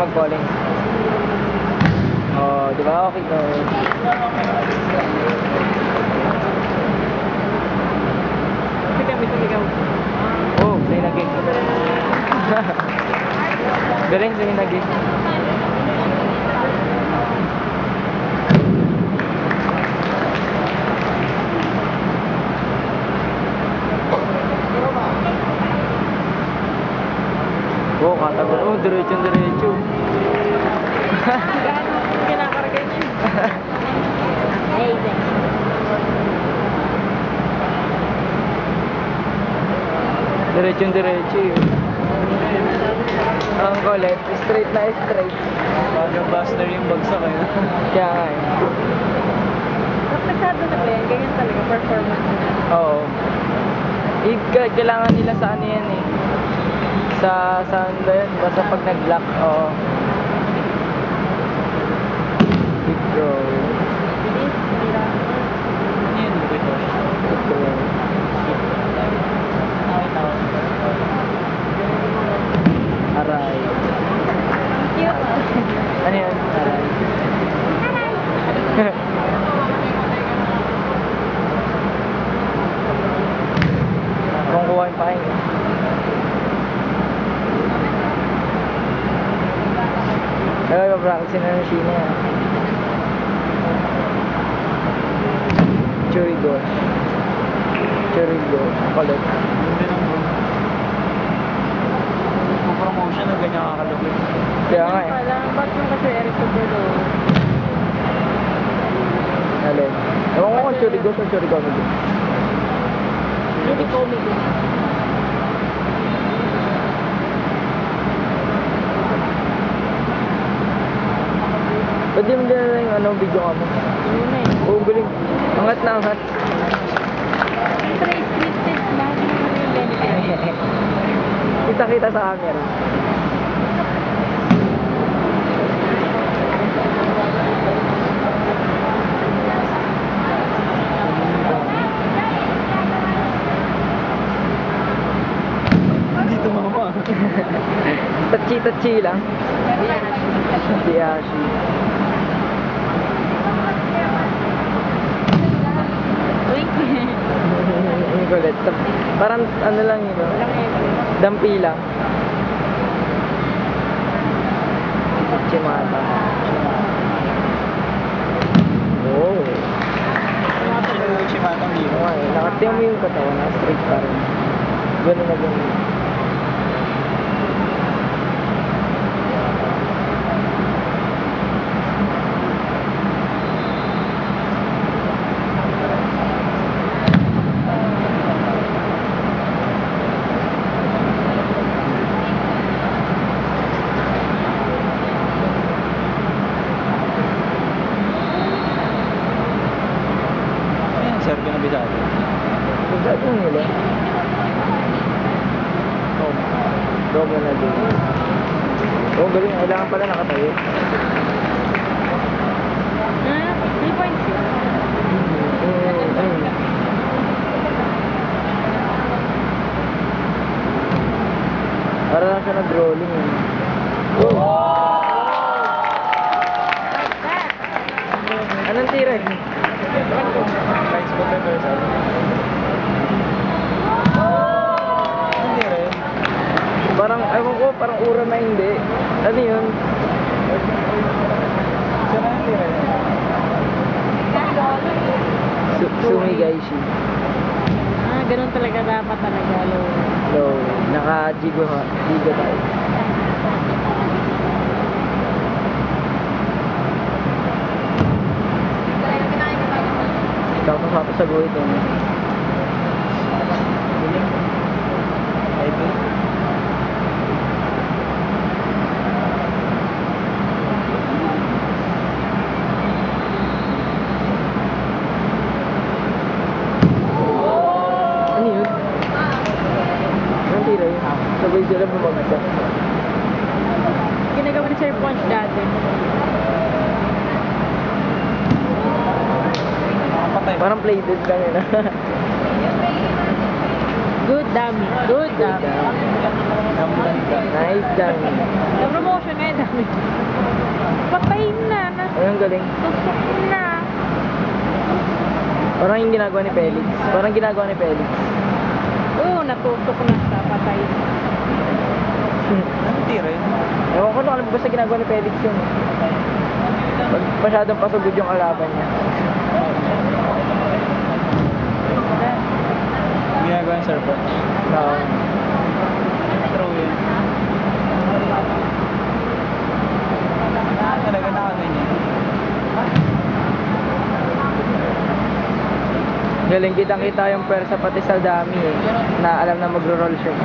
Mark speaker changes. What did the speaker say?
Speaker 1: mag-calling. Oh, di ba? Okay to.
Speaker 2: Kasi kami tumigaw.
Speaker 1: Oh, sa'yo nag-gig. Galing sa'yo nag-gig. Oh, katagal. Oh, diretso.
Speaker 2: Kinakaragay niya. Hey,
Speaker 1: Diretso yun. Ang kulit. Straight na straight.
Speaker 3: Parang buster yung bagsak eh.
Speaker 1: Kaya nga eh.
Speaker 2: Kapasado na ba yan? Ganyan talaga, performance nila.
Speaker 1: Oo. Kailangan nila sa ano yan eh. Sa saan ba yan? Basta pag nag-lock. Oo. Big roll.
Speaker 2: Bilis, mira.
Speaker 3: Ano yun? Wait,
Speaker 1: Big roll. Aray.
Speaker 2: Cute.
Speaker 1: Ano yun? Aray. Kung kuhain pa kayo. Ay, pa-practice na ng Sheena yan. Churigo. Kulit.
Speaker 3: Hindi lang bro. Kung promotion na ganyan kakalupit.
Speaker 1: Kaya nga eh.
Speaker 2: Pala, ba't yung kasi Eric Soberlo?
Speaker 1: Alin. Ewan ko kung Churigo o Churigo.
Speaker 2: Hindi comedy.
Speaker 1: Ba't di mo din na yung ano, video ka mo?
Speaker 2: Yun na eh.
Speaker 1: Oo, galing. Angat na angat.
Speaker 2: Siyempre, scripted na. Hindi naman yung benefit.
Speaker 1: Kita-kita sa camera.
Speaker 3: Hindi tumama.
Speaker 1: Tachi lang. Si Ashi.
Speaker 2: Uy.
Speaker 1: Ang kulit. Parang ano lang yun, no?
Speaker 2: Walang effort.
Speaker 1: Dampi lang. Chimata. Oh.
Speaker 3: Sino yung Shimatang dito?
Speaker 1: Oo nga eh. Nakatiyan mo yung katawan na straight pa rin. Ganun na ganun.
Speaker 3: Ayan, serve na bisado.
Speaker 1: Magdado nila. Domo na din. Oh, galing. Kailangan pala nakatayo.
Speaker 2: Ah, 3.6.
Speaker 1: Para lang siya nag-rolling eh. Anong tira eh?
Speaker 3: Lights po tayo sa hindi rin.
Speaker 1: Parang, ewan ko, parang ura na hindi. Ano yun?
Speaker 3: Sana hindi rin.
Speaker 1: Sumigaishi.
Speaker 2: Ah, ganun talaga dapat talaga. Low.
Speaker 1: Low. Naka-jigo ha. Jigo tayo. Ikaw pa sa guhit eh.
Speaker 3: Idol.
Speaker 1: Ano yun? Anong tira yun? Sabay sila bumagsak.
Speaker 2: Ginagawa ni Sir Punch dati.
Speaker 3: Nakapatay.
Speaker 1: Parang plated lang yun ah.
Speaker 2: Good dummy. Good dummy.
Speaker 3: Ambulance.
Speaker 1: Nice done.
Speaker 2: Na-promotion ngayon namin. Patay na.
Speaker 1: Ayun, galing.
Speaker 2: Tusok na.
Speaker 1: Parang yung ginagawa ni Felix. Parang ginagawa ni Felix.
Speaker 2: Oo, natusok na siya. Patay.
Speaker 3: Hindi rin.
Speaker 1: Ewan ko na alam basta ginagawa ni Felix yun. Pag masyadong pasugod yung kalaban niya.
Speaker 3: Ginagawa yung serpent.
Speaker 1: Oo.
Speaker 3: True yun. Talaga nakaganyan.
Speaker 1: Galing kitang kita yung pwersa pati sa dami eh. Na alam na magro-roll siya.